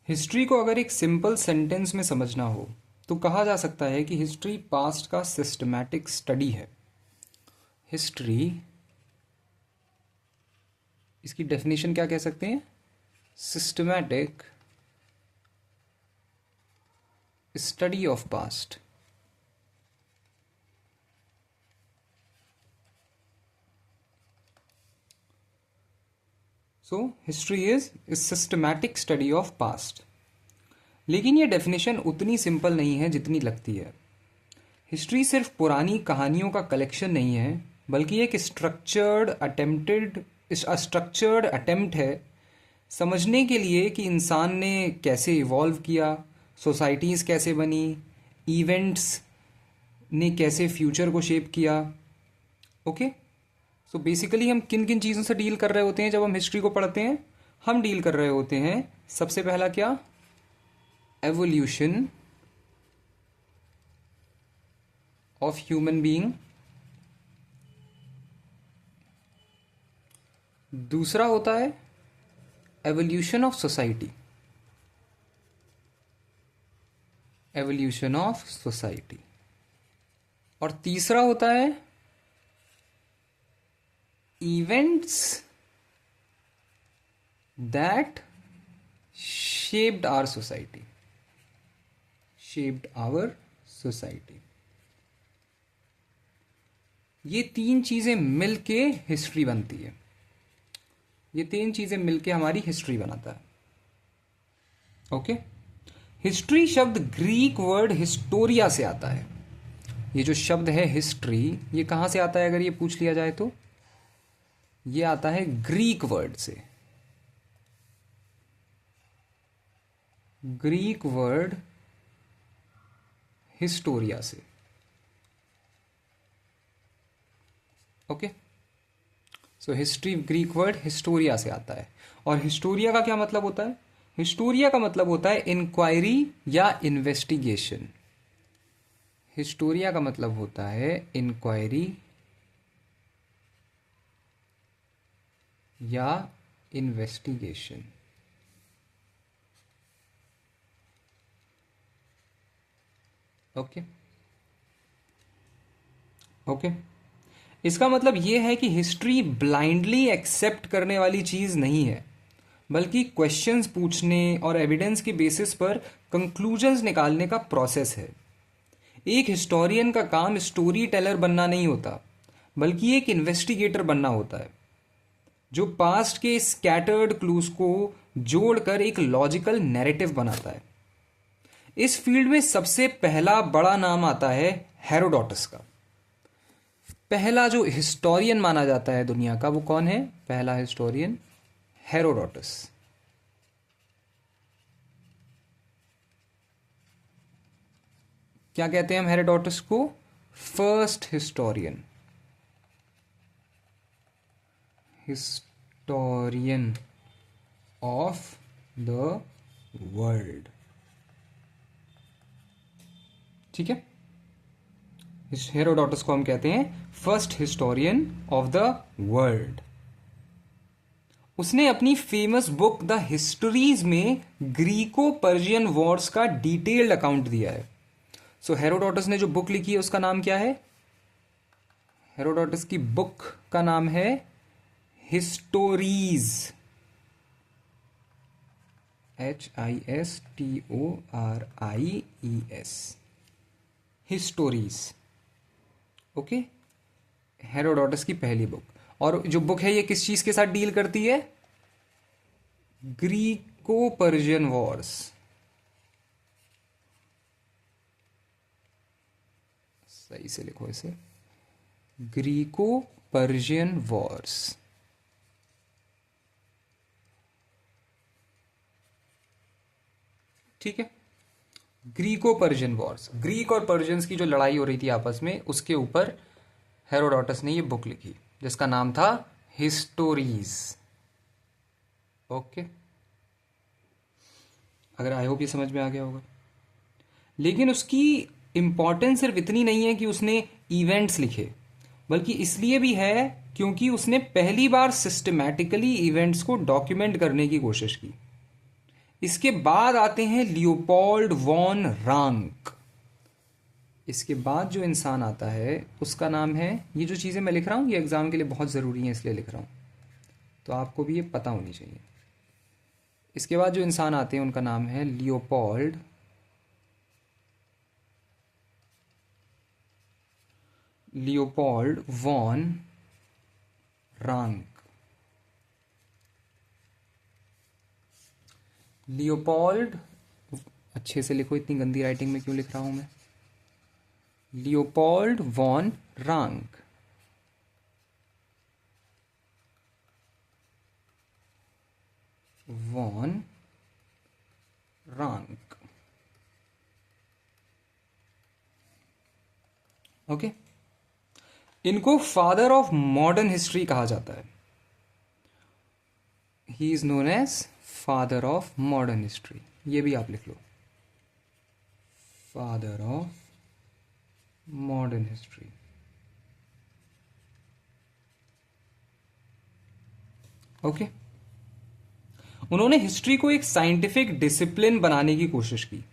History को अगर एक सिंपल सेंटेंस में समझना हो तो कहा जा सकता है कि हिस्ट्री पास्ट का सिस्टमैटिक स्टडी है। हिस्ट्री, इसकी डेफिनेशन क्या कह सकते हैं? Systematic study of past. So history is systematic study of past. लेकिन ये डेफिनेशन उतनी सिंपल नहीं है जितनी लगती है। हिस्ट्री सिर्फ पुरानी कहानियों का कलेक्शन नहीं है, बल्कि एक स्ट्रक्चर्ड अटेम्प्ट है समझने के लिए कि इंसान ने कैसे इवॉल्व किया, सोसाइटीज़ कैसे बनी, इवेंट्स ने कैसे फ्यूचर को शेप किया। ओके, सो बेसिकली हम किन किन चीज़ों से डील कर रहे होते हैं जब हम हिस्ट्री को पढ़ते हैं? हम डील कर रहे होते हैं सबसे पहला क्या? Evolution of human being. दूसरा होता है evolution of society. Evolution of society. और तीसरा होता है events that shaped our society. Shaped our society. ये तीन चीजें मिलके हिस्ट्री बनती है। ये तीन चीजें मिलके हमारी हिस्ट्री बनाता है। ओके, हिस्ट्री शब्द ग्रीक वर्ड हिस्टोरिया से आता है। ये जो शब्द है हिस्ट्री, ये कहां से आता है अगर ये पूछ लिया जाए तो? ये आता है ग्रीक वर्ड से। ग्रीक वर्ड हिस्टोरिया से। Okay, so history Greek word Historia से आता है। और हिस्टोरिया का क्या मतलब होता है? हिस्टोरिया का मतलब होता है इंक्वायरी या इन्वेस्टिगेशन। हिस्टोरिया का मतलब होता है इंक्वायरी या इन्वेस्टिगेशन। ओके ओके, इसका मतलब यह है कि हिस्ट्री ब्लाइंडली एक्सेप्ट करने वाली चीज नहीं है, बल्कि क्वेश्चंस पूछने और एविडेंस के बेसिस पर कंक्लूजन्स निकालने का प्रोसेस है। एक हिस्टोरियन का काम स्टोरी टेलर बनना नहीं होता, बल्कि एक इन्वेस्टिगेटर बनना होता है, जो पास्ट के स्कैटर्ड क्लूज को जोड़कर एक लॉजिकल नैरेटिव बनाता है। इस फील्ड में सबसे पहला बड़ा नाम आता है हेरोडोटस का। पहला जो हिस्टोरियन माना जाता है दुनिया का, वो कौन है? पहला हिस्टोरियन हेरोडोटस। क्या कहते हैं हम हेरोडोटस को? First historian. Historian of the world. ठीक है, हेरोडोटस को हम कहते हैं first historian of the world. उसने अपनी फेमस बुक द हिस्टोरीज में ग्रीको पर्शियन वॉर्स का डिटेल्ड अकाउंट दिया है। सो हेरोडोटस ने जो बुक लिखी है उसका नाम क्या है? हेरोडोटस की बुक का नाम है हिस्टोरीज। HISTORIES। हिस्टोरीज। ओके, हेरोडोटस की पहली बुक। और जो बुक है ये किस चीज के साथ डील करती है? Greco Persian Wars. सही से लिखो इसे, ग्रीको पर्शियन वॉर्स। ठीक है, ग्रीको पर्शियन वॉर्स, ग्रीक और पर्शियंस की जो लड़ाई हो रही थी आपस में, उसके ऊपर हेरोडोटस ने ये बुक लिखी जिसका नाम था हिस्टोरीज। ओके, अगर आई होप ये समझ में आ गया होगा। लेकिन उसकी इंपॉर्टेंस सिर्फ इतनी नहीं है कि उसने इवेंट्स लिखे, बल्कि इसलिए भी है क्योंकि उसने पहली बार सिस्टमैटिकली इवेंट्स को डॉक्यूमेंट करने की कोशिश की। इसके बाद आते हैं लियोपोल्ड वॉन रांक। इसके बाद जो इंसान आता है उसका नाम है, ये जो चीज़ें मैं लिख रहा हूँ ये एग्ज़ाम के लिए बहुत ज़रूरी है इसलिए लिख रहा हूँ, तो आपको भी ये पता होनी चाहिए। इसके बाद जो इंसान आते हैं उनका नाम है लियोपोल्ड वॉन रांक। लियोपोल्ड, अच्छे से लिखो, इतनी गंदी राइटिंग में क्यों लिख रहा हूं मैं। Leopold von Ranke. Von Ranke. Okay, इनको फादर ऑफ मॉडर्न हिस्ट्री कहा जाता है। He is known as father of modern history, ये भी आप लिख लो, father of modern history. Okay, उन्होंने हिस्ट्री को एक साइंटिफिक डिसिप्लिन बनाने की कोशिश की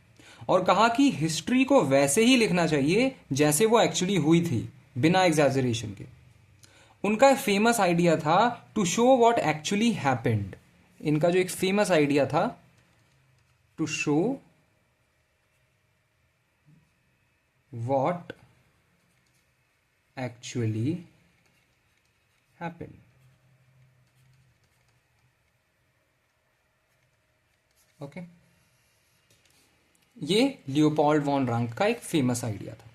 और कहा कि हिस्ट्री को वैसे ही लिखना चाहिए जैसे वो एक्चुअली हुई थी, बिना एग्जैजरेशन के। उनका फेमस आइडिया था to show what actually happened. इनका जो एक फेमस आइडिया था, to show what actually happened. Okay, ये लियोपोल्ड वॉन रांक का एक फेमस आइडिया था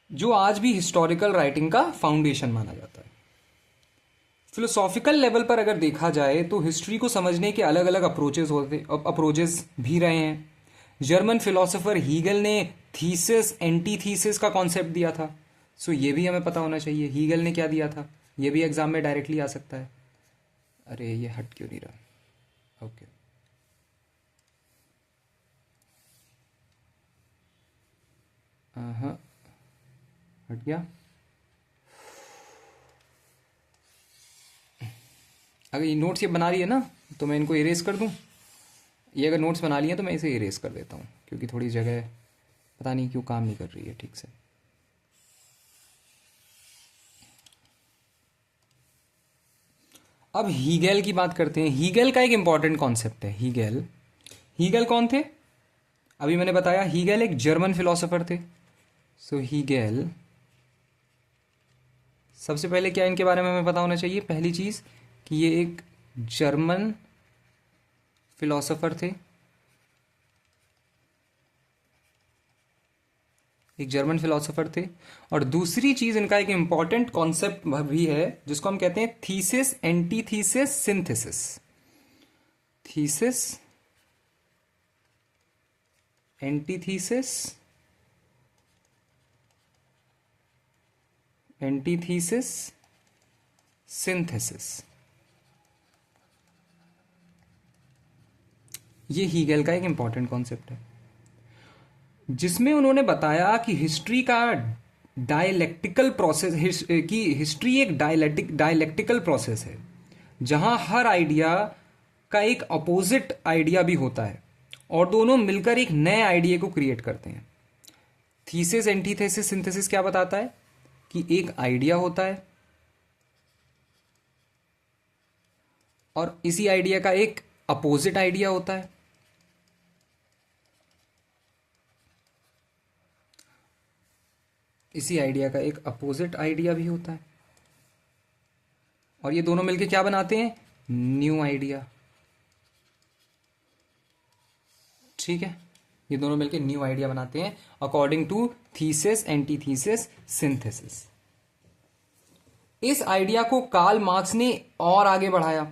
जो आज भी हिस्टोरिकल राइटिंग का फाउंडेशन माना जाता है। फिलोसॉफिकल लेवल पर अगर देखा जाए तो हिस्ट्री को समझने के अलग अलग अप्रोचेस भी रहे हैं। जर्मन फिलोसोफर हीगल ने थीसिस एंटीथीसिस का कॉन्सेप्ट दिया था, सो ये भी हमें पता होना चाहिए हीगल ने क्या दिया था, ये भी एग्जाम में डायरेक्टली आ सकता है। अरे ये हट क्यों नहीं रहा। ओके, हाँ हट गया। अगर ये नोट्स ये बना रही है ना तो मैं इनको इरेज कर दूं। ये अगर नोट्स बना लिए तो मैं इसे इरेज कर देता हूँ क्योंकि थोड़ी जगह पता नहीं क्यों काम नहीं कर रही है ठीक से। अब हीगेल की बात करते हैं। हीगेल का एक इंपॉर्टेंट कॉन्सेप्ट है। हीगेल कौन थे? अभी मैंने बताया हीगेल एक जर्मन फिलोसोफर थे। सो हीगेल, सबसे पहले क्या इनके बारे में हमें पता होना चाहिए, पहली चीज कि ये एक जर्मन फिलोसोफर थे, एक जर्मन फिलोसोफर थे। और दूसरी चीज इनका एक इंपॉर्टेंट कॉन्सेप्ट भी है जिसको हम कहते हैं thesis antithesis synthesis. Thesis antithesis synthesis, ये हीगेल का एक इंपॉर्टेंट कॉन्सेप्ट है जिसमें उन्होंने बताया कि हिस्ट्री का डायलेक्टिकल प्रोसेस, कि हिस्ट्री एक डायलेक्टिकल प्रोसेस है जहां हर आइडिया का एक अपोजिट आइडिया भी होता है और दोनों मिलकर एक नए आइडिया को क्रिएट करते हैं। थीसिस एंटीथेसिस सिंथेसिस क्या बताता है कि एक आइडिया होता है और इसी आइडिया का एक अपोजिट आइडिया होता है, इसी आइडिया का एक अपोजिट आइडिया भी होता है और ये दोनों मिलके क्या बनाते हैं, न्यू आइडिया। ठीक है, ये दोनों मिलके न्यू आइडिया बनाते हैं according to thesis antithesis synthesis. इस आइडिया को कार्ल मार्क्स ने और आगे बढ़ाया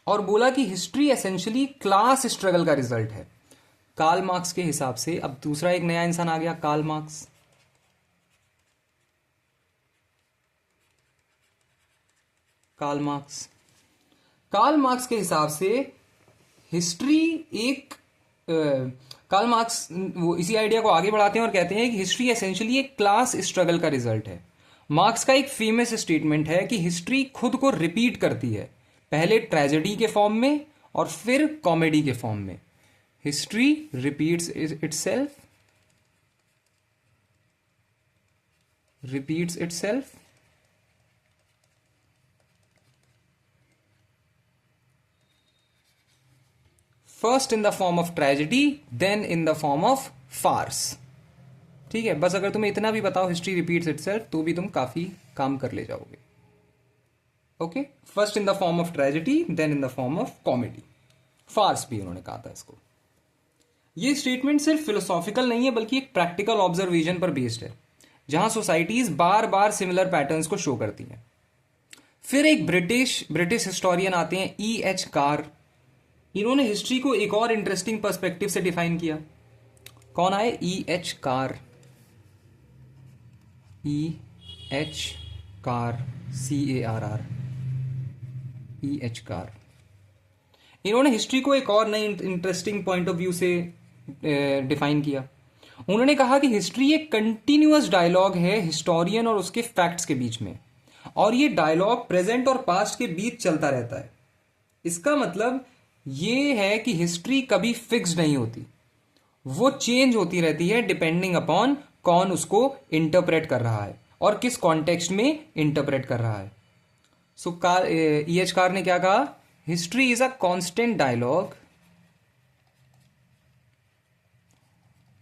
और बोला कि हिस्ट्री एसेंशियली क्लास स्ट्रगल का रिजल्ट है। कार्ल मार्क्स के हिसाब से अब दूसरा एक नया इंसान आ गया, कार्ल मार्क्स। कार्ल मार्क्स के हिसाब से हिस्ट्री एक कार्ल मार्क्स वो इसी आइडिया को आगे बढ़ाते हैं और कहते हैं कि हिस्ट्री एसेंशियली एक क्लास स्ट्रगल का रिजल्ट है। मार्क्स का एक फेमस स्टेटमेंट है कि हिस्ट्री खुद को रिपीट करती है, पहले ट्रेजेडी के फॉर्म में और फिर कॉमेडी के फॉर्म में। History repeats itself, repeats itself, first in the form of tragedy, then in the form of farce. ठीक है, बस अगर तुम्हें इतना भी बताओ हिस्ट्री रिपीट्स इटसेल्फ तो भी तुम काफी काम कर ले जाओगे। Okay, first in the form of tragedy, then in the form of comedy, farce भी उन्होंने कहा था इसको। ये स्टेटमेंट सिर्फ फिलोसॉफिकल नहीं है बल्कि एक प्रैक्टिकल ऑब्जर्वेशन पर बेस्ड है, जहां सोसाइटीज बार बार सिमिलर पैटर्न्स को शो करती हैं। फिर एक ब्रिटिश हिस्टोरियन आते हैं E.H. कार। इन्होंने हिस्ट्री को एक और इंटरेस्टिंग पर्सपेक्टिव से डिफाइन किया। कौन आए? E.H. Car, E.H. Car, C-A-R-R, E.H. Car. इन्होंने हिस्ट्री को एक और नई इंटरेस्टिंग पॉइंट ऑफ व्यू से डिफाइन किया। उन्होंने कहा कि हिस्ट्री एक कंटिन्यूअस डायलॉग है हिस्टोरियन और उसके फैक्ट्स के बीच में, और ये डायलॉग प्रेजेंट और पास्ट के बीच चलता रहता है। इसका मतलब ये है कि हिस्ट्री कभी फिक्स्ड नहीं होती, वो चेंज होती रहती है डिपेंडिंग अपॉन कौन उसको इंटरप्रेट कर रहा है और किस कॉन्टेक्स्ट में इंटरप्रेट कर रहा है। सो E.H. कार ने क्या कहा? History is a constant dialogue,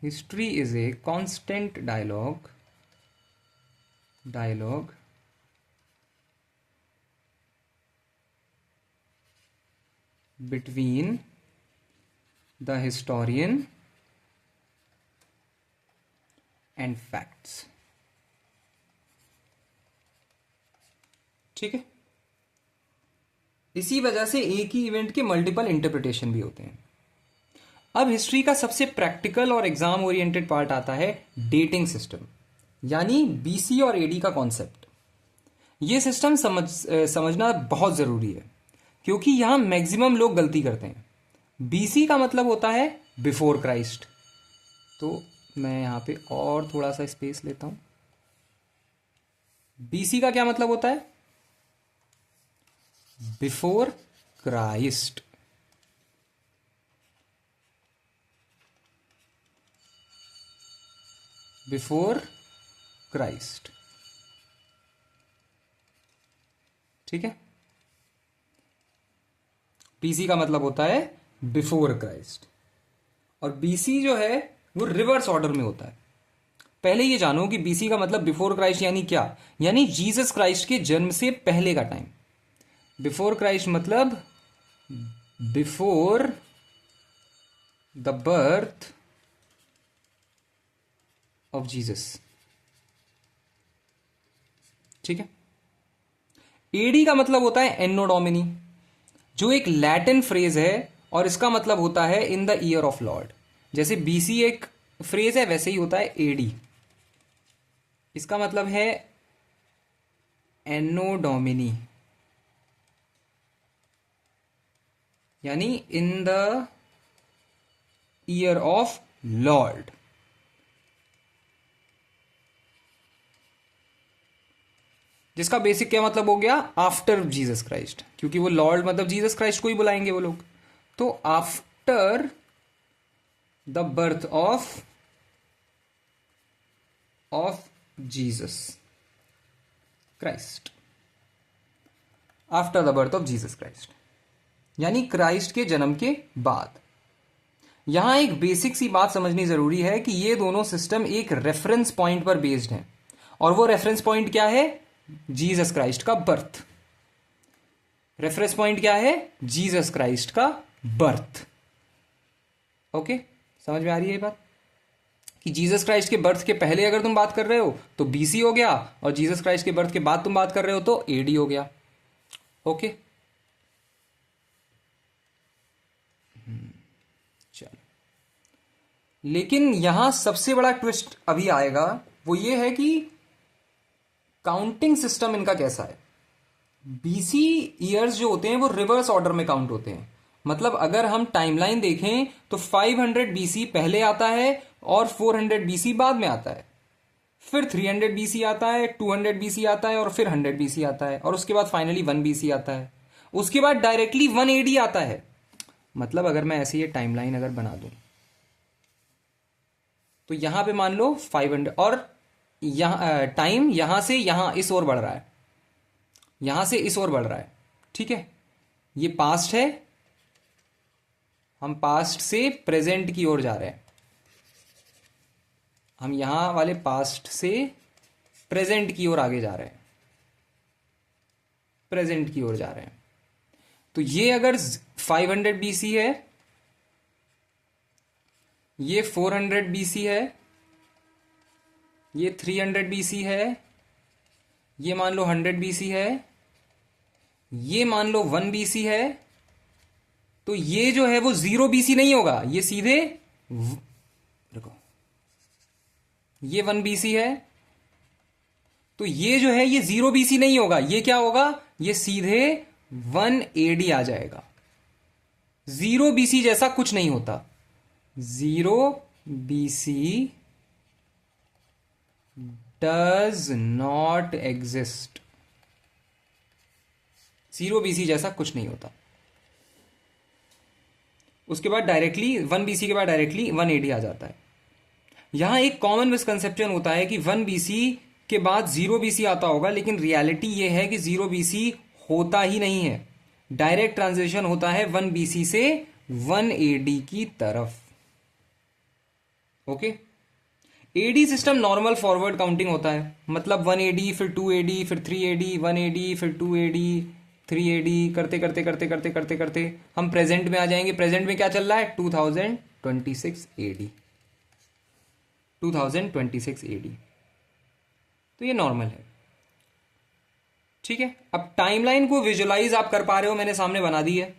history is a constant dialogue between the historian and facts। ठीक है, इसी वजह से एक ही इवेंट के मल्टीपल इंटरप्रिटेशन भी होते हैं। अब हिस्ट्री का सबसे प्रैक्टिकल और एग्जाम ओरिएंटेड पार्ट आता है डेटिंग सिस्टम, यानी BC और AD का कॉन्सेप्ट। यह सिस्टम समझना बहुत जरूरी है क्योंकि यहां मैक्सिमम लोग गलती करते हैं। BC का मतलब होता है बिफोर क्राइस्ट, तो मैं यहां पे और थोड़ा सा स्पेस लेता हूं। BC का क्या मतलब होता है? Before Christ. बिफोर क्राइस्ट, ठीक है। BC का मतलब होता है बिफोर क्राइस्ट, और BC जो है वो रिवर्स ऑर्डर में होता है। पहले ये जानो कि BC का मतलब बिफोर क्राइस्ट यानी क्या? यानी जीसस क्राइस्ट के जन्म से पहले का टाइम। बिफोर क्राइस्ट मतलब before the birth of Jesus, ठीक है। AD का मतलब होता है एन्नो डोमिनी, जो एक लैटिन फ्रेज है और इसका मतलब होता है in the year of Lord. जैसे BC एक फ्रेज है वैसे ही होता है AD, इसका मतलब है एन्नो डोमिनी, यानी in the year of Lord. जिसका बेसिक क्या मतलब हो गया? आफ्टर जीसस क्राइस्ट, क्योंकि वो लॉर्ड मतलब जीसस क्राइस्ट को ही बुलाएंगे वो लोग। तो after the birth of Jesus Christ, after the birth of Jesus Christ, यानी क्राइस्ट के जन्म के बाद। यहां एक बेसिक सी बात समझनी जरूरी है कि ये दोनों सिस्टम एक रेफरेंस पॉइंट पर बेस्ड हैं, और वो रेफरेंस पॉइंट क्या है? जीसस क्राइस्ट का बर्थ। रेफरेंस पॉइंट क्या है? जीसस क्राइस्ट का बर्थ। ओके, समझ में आ रही है ये बात कि जीसस क्राइस्ट के बर्थ के पहले अगर तुम बात कर रहे हो तो BC हो गया, और जीसस क्राइस्ट के बर्थ के बाद तुम बात कर रहे हो तो AD हो गया। ओके, चलो, लेकिन यहां सबसे बड़ा ट्विस्ट अभी आएगा, वो ये है कि काउंटिंग सिस्टम इनका कैसा है। BC ईयर्स जो होते हैं वो रिवर्स ऑर्डर में काउंट होते हैं। मतलब अगर हम टाइमलाइन देखें तो 500 BC पहले आता है और 400 BC बाद में आता है, फिर 300 BC आता है, 200 BC आता है, और फिर 100 BC आता है, और उसके बाद फाइनली 1 BC आता है। उसके बाद डायरेक्टली 1 AD आता है। मतलब अगर मैं ऐसे ये टाइमलाइन अगर बना दूं तो यहां पे मान लो 500 और यहाँ टाइम यहां से यहां इस ओर बढ़ रहा है, यहां से इस ओर बढ़ रहा है। ठीक है, ये पास्ट है, हम पास्ट से प्रेजेंट की ओर जा रहे हैं, हम यहां वाले पास्ट से प्रेजेंट की ओर आगे जा रहे हैं, प्रेजेंट की ओर जा रहे हैं। तो ये अगर 500 बीसी है, ये 400 बीसी है, ये 300 बीसी है, ये मान लो 100 बीसी है, ये मान लो 1 बीसी है, तो ये जो है वो 0 बीसी नहीं होगा, ये सीधे देखो ये 1 बीसी है, तो ये जो है ये 0 बीसी नहीं होगा, ये क्या होगा, ये सीधे 1 एडी आ जाएगा। 0 बीसी जैसा कुछ नहीं होता, 0 BC does not exist, 0 BC जैसा कुछ नहीं होता। उसके बाद डायरेक्टली 1 बीसी के बाद डायरेक्टली 1 एडी आ जाता है। यहां एक कॉमन मिसकंसेप्शन होता है कि 1 बीसी के बाद 0 बीसी आता होगा, लेकिन रियलिटी यह है कि 0 बीसी होता ही नहीं है, डायरेक्ट ट्रांजिशन होता है 1 बीसी से 1 एडी की तरफ। Okay, AD system normal forward counting होता है, मतलब 1 एडी फिर 2 एडी फिर 3 एडी, 1 एडी फिर 2 एडी 3 एडी करते करते करते करते करते करते हम प्रेजेंट में आ जाएंगे। प्रेजेंट में क्या चल रहा है, 2026 एडी, 2026 एडी। तो ये नॉर्मल है। ठीक है, अब टाइमलाइन को विजुलाइज आप कर पा रहे हो, मैंने सामने बना दी है।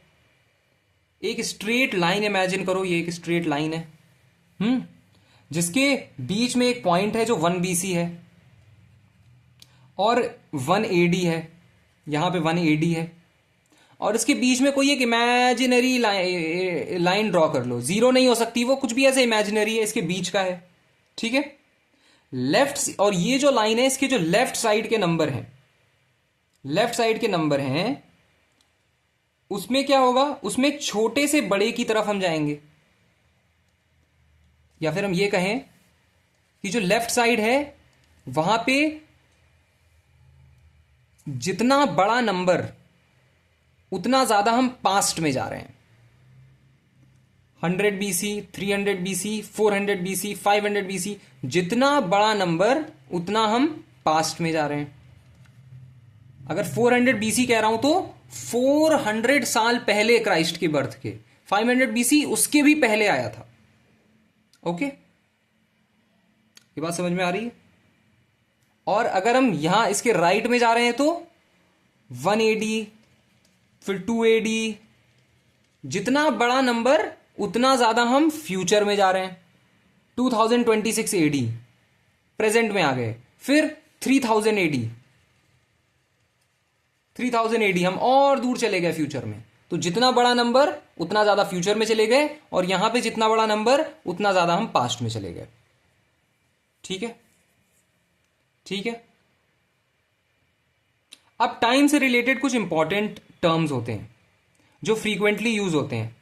एक स्ट्रेट लाइन इमेजिन करो, ये एक स्ट्रेट लाइन है, जिसके बीच में एक पॉइंट है जो 1 बीसी है और 1 एडी है, यहां पे 1 एडी है, और इसके बीच में कोई एक इमेजिनरी लाइन ड्रॉ कर लो। 0 नहीं हो सकती, वो कुछ भी ऐसे इमेजिनरी है, इसके बीच का है। ठीक है, लेफ्ट, और ये जो लाइन है इसके जो लेफ्ट साइड के नंबर हैं, लेफ्ट साइड के नंबर हैं, उसमें क्या होगा, उसमें छोटे से बड़े की तरफ हम जाएंगे, या फिर हम ये कहें कि जो लेफ्ट साइड है वहां पे जितना बड़ा नंबर उतना ज्यादा हम पास्ट में जा रहे हैं। 100 बीसी, 300 बीसी, 400 बीसी, 500 बीसी, जितना बड़ा नंबर उतना हम पास्ट में जा रहे हैं। अगर 400 बीसी कह रहा हूं तो 400 साल पहले क्राइस्ट के बर्थ के, 500 बीसी उसके भी पहले आया था। ओके, ये बात समझ में आ रही है। और अगर हम यहां इसके राइट में जा रहे हैं तो 1 एडी फिर 2 एडी, जितना बड़ा नंबर उतना ज्यादा हम फ्यूचर में जा रहे हैं। 2026 एडी प्रेजेंट में आ गए, फिर 3000 एडी, 3000 एडी हम और दूर चले गए फ्यूचर में। तो जितना बड़ा नंबर उतना ज्यादा फ्यूचर में चले गए, और यहां पे जितना बड़ा नंबर उतना ज्यादा हम पास्ट में चले गए। ठीक है, ठीक है। अब टाइम से रिलेटेड कुछ इंपॉर्टेंट टर्म्स होते हैं जो फ्रीक्वेंटली यूज होते हैं।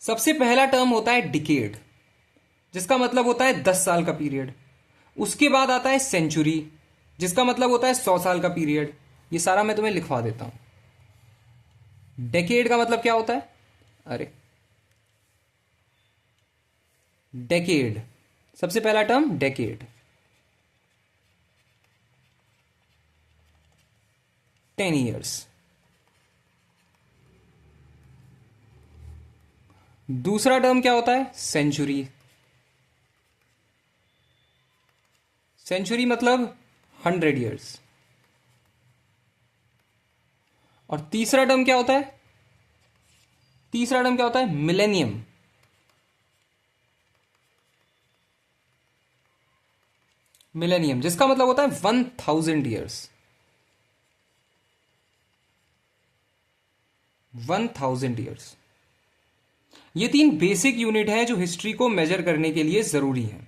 सबसे पहला टर्म होता है डिकेड, जिसका मतलब होता है 10 साल का पीरियड। उसके बाद आता है सेंचुरी, जिसका मतलब होता है 100 साल का पीरियड। ये सारा मैं तुम्हें लिखवा देता हूं। डेकेड का मतलब क्या होता है, अरे डेकेड, सबसे पहला टर्म डेकेड, 10 ईयर्स। दूसरा टर्म क्या होता है, सेंचुरी। सेंचुरी मतलब 100 ईयर्स। और तीसरा टर्म क्या होता है, तीसरा टर्म क्या होता है, मिलेनियम। मिलेनियम जिसका मतलब होता है 1000 ईयर्स, 1000 ईयर्स। ये 3 बेसिक यूनिट हैं जो हिस्ट्री को मेजर करने के लिए जरूरी हैं।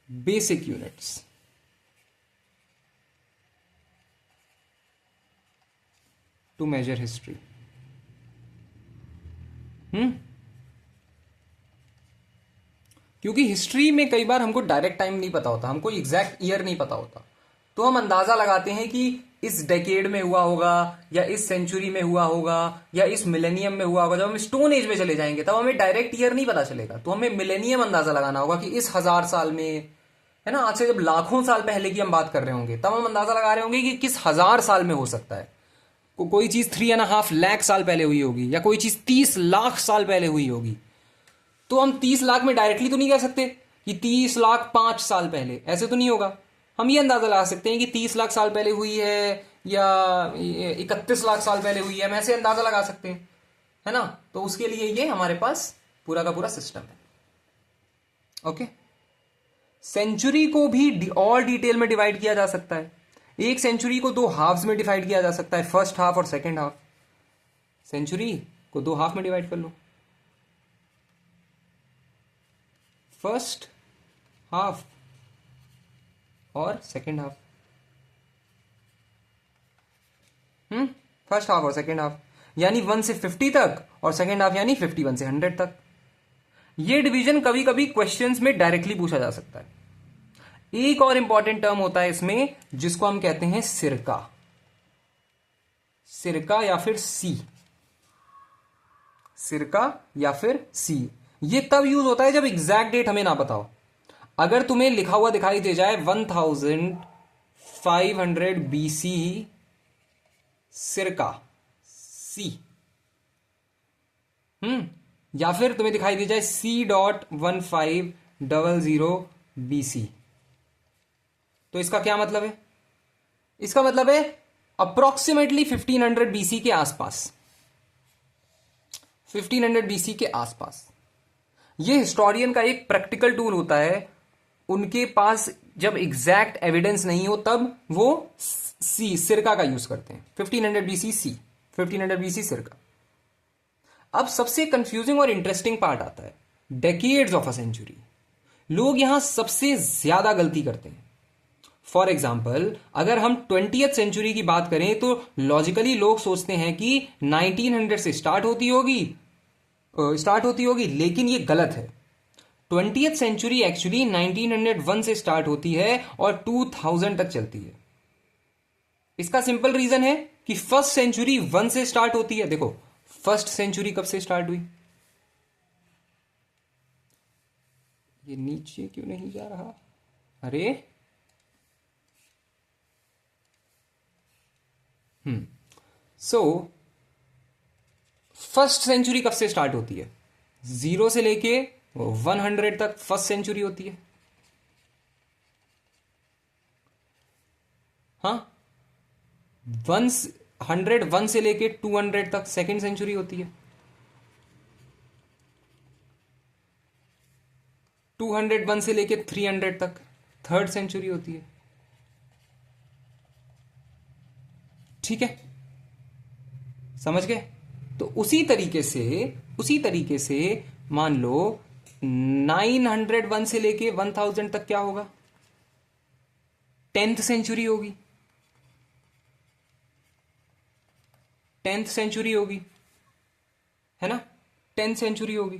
Basic units. To measure history. Hmm क्योंकि हिस्ट्री में कई बार हमको डायरेक्ट टाइम नहीं पता होता, हमको एग्जैक्ट ईयर नहीं पता होता, तो हम अंदाजा लगाते हैं कि इस डेकेड में हुआ होगा, या इस सेंचुरी में हुआ होगा, या इस मिलेनियम में हुआ होगा। जब हम स्टोन एज में चले जाएंगे तब हमें डायरेक्ट ईयर नहीं पता चलेगा, तो हमें मिलेनियम अंदाजा लगाना होगा कि इस 1000 साल में, है ना, आज से जब लाखों साल पहले की हम बात कर रहे होंगे तब हम अंदाजा लगा रहे होंगे कि किस 1000 साल में हो सकता है। कोई चीज 3.5 लाख साल पहले हुई होगी, या कोई चीज 30 लाख साल पहले हुई होगी, तो हम 30 लाख में डायरेक्टली तो नहीं कह सकते कि 30 लाख 5 साल पहले, ऐसे तो नहीं होगा। हम ये अंदाजा लगा सकते हैं कि 30 लाख साल पहले हुई है या 31 लाख साल पहले हुई है, हम ऐसे अंदाजा लगा सकते हैं, है ना। तो उसके लिए ये हमारे पास पूरा का पूरा सिस्टम है। ओके, सेंचुरी को भी और डिटेल में डिवाइड किया जा सकता है। एक सेंचुरी को 2 हाफ्स में डिवाइड किया जा सकता है, फर्स्ट हाफ और सेकेंड हाफ। सेंचुरी को 2 हाफ में डिवाइड कर लो, फर्स्ट हाफ और सेकेंड हाफ। फर्स्ट हाफ और सेकेंड हाफ यानी 1 से 50 तक, और सेकेंड हाफ यानी 51 से 100 तक। ये डिवीजन कभी कभी क्वेश्चंस में डायरेक्टली पूछा जा सकता है। एक और इंपॉर्टेंट टर्म होता है इसमें जिसको हम कहते हैं सिरका, सिरका या फिर सी, सिरका या फिर सी। ये तब यूज होता है जब एग्जैक्ट डेट हमें ना पता हो। अगर तुम्हें लिखा हुआ दिखाई दे जाए 1500 BC सिरका सी, या फिर तुम्हें दिखाई दे जाए C.1500 BC, तो इसका क्या मतलब है? इसका मतलब है अप्रोक्सीमेटली 1500 BC के आसपास, 1500 BC के आसपास। ये हिस्टोरियन का एक प्रैक्टिकल टूल होता है, उनके पास जब एग्जैक्ट एविडेंस नहीं हो तब वो सी, सिरका का यूज करते हैं। 1500 BC सी, 1500 BC सिरका। अब सबसे कंफ्यूजिंग और इंटरेस्टिंग पार्ट आता है, डेकेड्स ऑफ अ सेंचुरी। लोग यहां सबसे ज्यादा गलती करते हैं। फॉर एग्जाम्पल, अगर हम 20th सेंचुरी की बात करें तो लॉजिकली लोग सोचते हैं कि 1900 से स्टार्ट होती होगी, लेकिन ये गलत है। 20th सेंचुरी एक्चुअली 1901 से स्टार्ट होती है और 2000 तक चलती है। इसका सिंपल रीजन है कि फर्स्ट सेंचुरी 1 से स्टार्ट होती है। देखो, फर्स्ट सेंचुरी कब से स्टार्ट हुई? ये नीचे क्यों नहीं जा रहा? अरे फर्स्ट सेंचुरी कब से स्टार्ट होती है? 0 से लेके 100 तक फर्स्ट सेंचुरी होती है। हाँ, 101 से लेके 200 तक सेकेंड सेंचुरी होती है। 201 से लेके 300 तक थर्ड सेंचुरी होती है। ठीक है, समझ गए? तो उसी तरीके से मान लो 901 से लेके 1000 तक क्या होगा? 10th सेंचुरी होगी, 10th सेंचुरी होगी, है ना? 10th सेंचुरी होगी।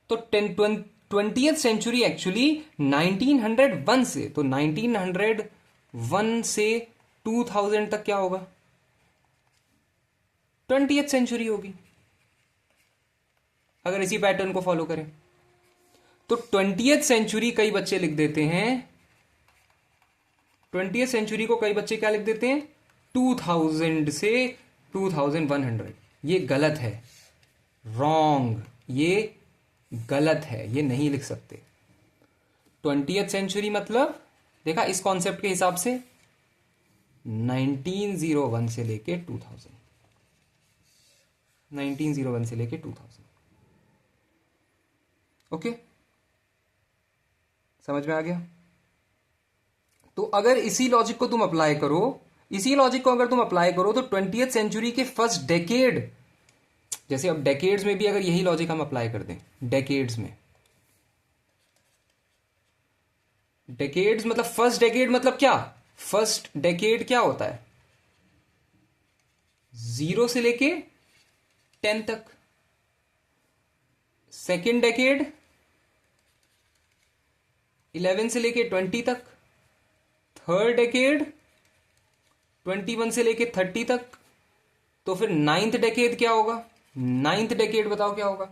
तो 20th सेंचुरी एक्चुअली 1901 से, तो 1901 से 2000 तक क्या होगा? 20th सेंचुरी होगी, अगर इसी पैटर्न को फॉलो करें। तो 20th सेंचुरी कई बच्चे लिख देते हैं, 20th सेंचुरी को कई बच्चे क्या लिख देते हैं? 2000 से 2100। ये गलत है, रॉन्ग, ये गलत है, ये नहीं लिख सकते। 20th सेंचुरी मतलब, देखा इस कॉन्सेप्ट के हिसाब से 1901 से लेके 2000, 1901 से लेके 2000। ओके, समझ में आ गया? तो अगर इसी लॉजिक को तुम अप्लाई करो, तो 20th सेंचुरी के फर्स्ट डेकेड, जैसे अब डेकेड्स में भी अगर यही लॉजिक हम अप्लाई कर दें, डेकेड्स मतलब फर्स्ट डेकेड मतलब क्या? फर्स्ट डेकेड क्या होता है? 0 से लेके 10 तक, सेकेंड डेकेड 11 से लेके 20 तक, थर्ड डेकेड 21 से लेके 30 तक, तो फिर नाइन्थ डेकेड क्या होगा? नाइन्थ डेकेड बताओ क्या होगा?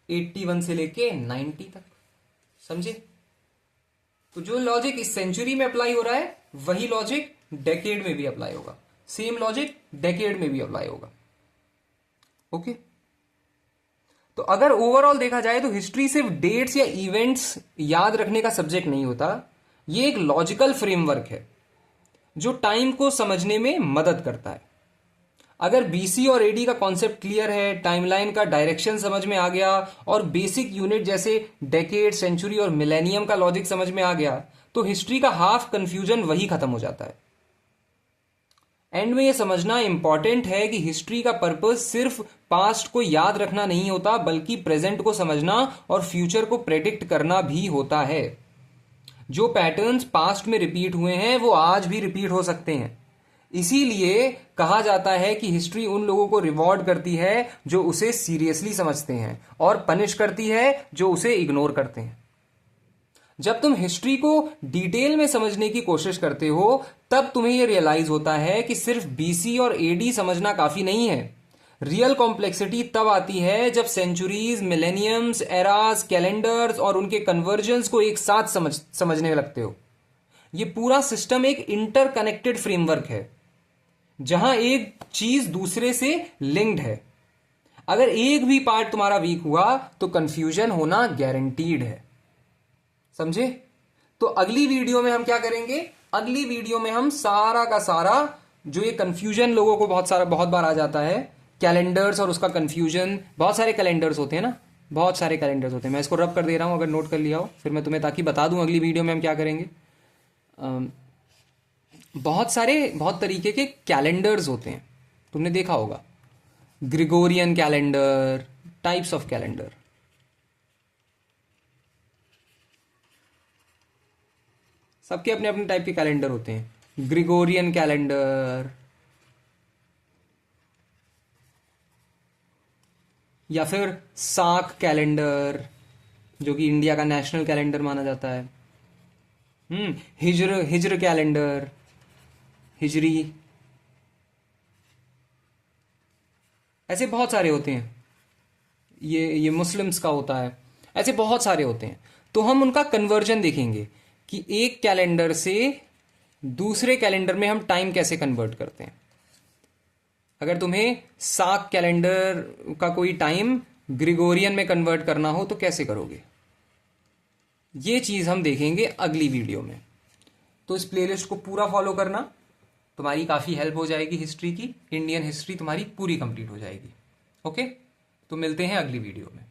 81 से लेके 90 तक। समझे? तो जो लॉजिक इस सेंचुरी में अप्लाई हो रहा है वही लॉजिक डेकेड में भी अप्लाई होगा, सेम लॉजिक डेकेड में भी अप्लाई होगा। ओके, तो अगर ओवरऑल देखा जाए तो हिस्ट्री सिर्फ डेट्स या इवेंट्स याद रखने का सब्जेक्ट नहीं होता, ये एक लॉजिकल फ्रेमवर्क है जो टाइम को समझने में मदद करता है। अगर बीसी और एडी का कॉन्सेप्ट क्लियर है, टाइमलाइन का डायरेक्शन समझ में आ गया और बेसिक यूनिट जैसे डेकेड, सेंचुरी और मिलेनियम का लॉजिक समझ में आ गया, तो हिस्ट्री का हाफ कंफ्यूजन वही खत्म हो जाता है। एंड में यह समझना इंपॉर्टेंट है कि हिस्ट्री का पर्पस सिर्फ पास्ट को याद रखना नहीं होता, बल्कि प्रेजेंट को समझना और फ्यूचर को प्रेडिक्ट करना भी होता है। जो पैटर्न्स पास्ट में रिपीट हुए हैं वो आज भी रिपीट हो सकते हैं। इसीलिए कहा जाता है कि हिस्ट्री उन लोगों को रिवॉर्ड करती है जो उसे सीरियसली समझते हैं और पनिश करती है जो उसे इग्नोर करते हैं। जब तुम हिस्ट्री को डिटेल में समझने की कोशिश करते हो तब तुम्हें यह रियलाइज होता है कि सिर्फ बीसी और एडी समझना काफी नहीं है। रियल कॉम्प्लेक्सिटी तब आती है जब सेंचुरीज, मिलेनियम्स, एरास, कैलेंडर्स और उनके कन्वर्जन्स को एक साथ समझने लगते हो। यह पूरा सिस्टम एक इंटरकनेक्टेड फ्रेमवर्क है जहां एक चीज दूसरे से लिंक्ड है। अगर एक भी पार्ट तुम्हारा वीक हुआ तो कंफ्यूजन होना गारंटीड है। समझे? तो अगली वीडियो में हम क्या करेंगे? अगली वीडियो में हम सारा का सारा जो ये कंफ्यूजन लोगों को बहुत बार आ जाता है, कैलेंडर्स और उसका कंफ्यूजन। बहुत सारे कैलेंडर्स होते हैं ना, बहुत सारे कैलेंडर्स होते हैं। मैं इसको रब कर दे रहा हूं, अगर नोट कर लिया हो फिर मैं तुम्हें ताकि बता दूं अगली वीडियो में हम क्या करेंगे। बहुत तरीके के कैलेंडर्स होते हैं, तुमने देखा होगा। Gregorian calendar, types of calendar. सबके अपने अपने टाइप के कैलेंडर होते हैं। ग्रिगोरियन कैलेंडर या फिर साक कैलेंडर जो कि इंडिया का नेशनल कैलेंडर माना जाता है। हिजर कैलेंडर, हिजरी, ऐसे बहुत सारे होते हैं। ये मुस्लिम्स का होता है। ऐसे बहुत सारे होते हैं। तो हम उनका कन्वर्जन देखेंगे कि एक कैलेंडर से दूसरे कैलेंडर में हम टाइम कैसे कन्वर्ट करते हैं। अगर तुम्हें साक कैलेंडर का कोई टाइम ग्रिगोरियन में कन्वर्ट करना हो तो कैसे करोगे, ये चीज हम देखेंगे अगली वीडियो में। तो इस प्लेलिस्ट को पूरा फॉलो करना, तुम्हारी काफी हेल्प हो जाएगी हिस्ट्री की। इंडियन हिस्ट्री तुम्हारी पूरी कंप्लीट हो जाएगी। ओके, तो मिलते हैं अगली वीडियो में।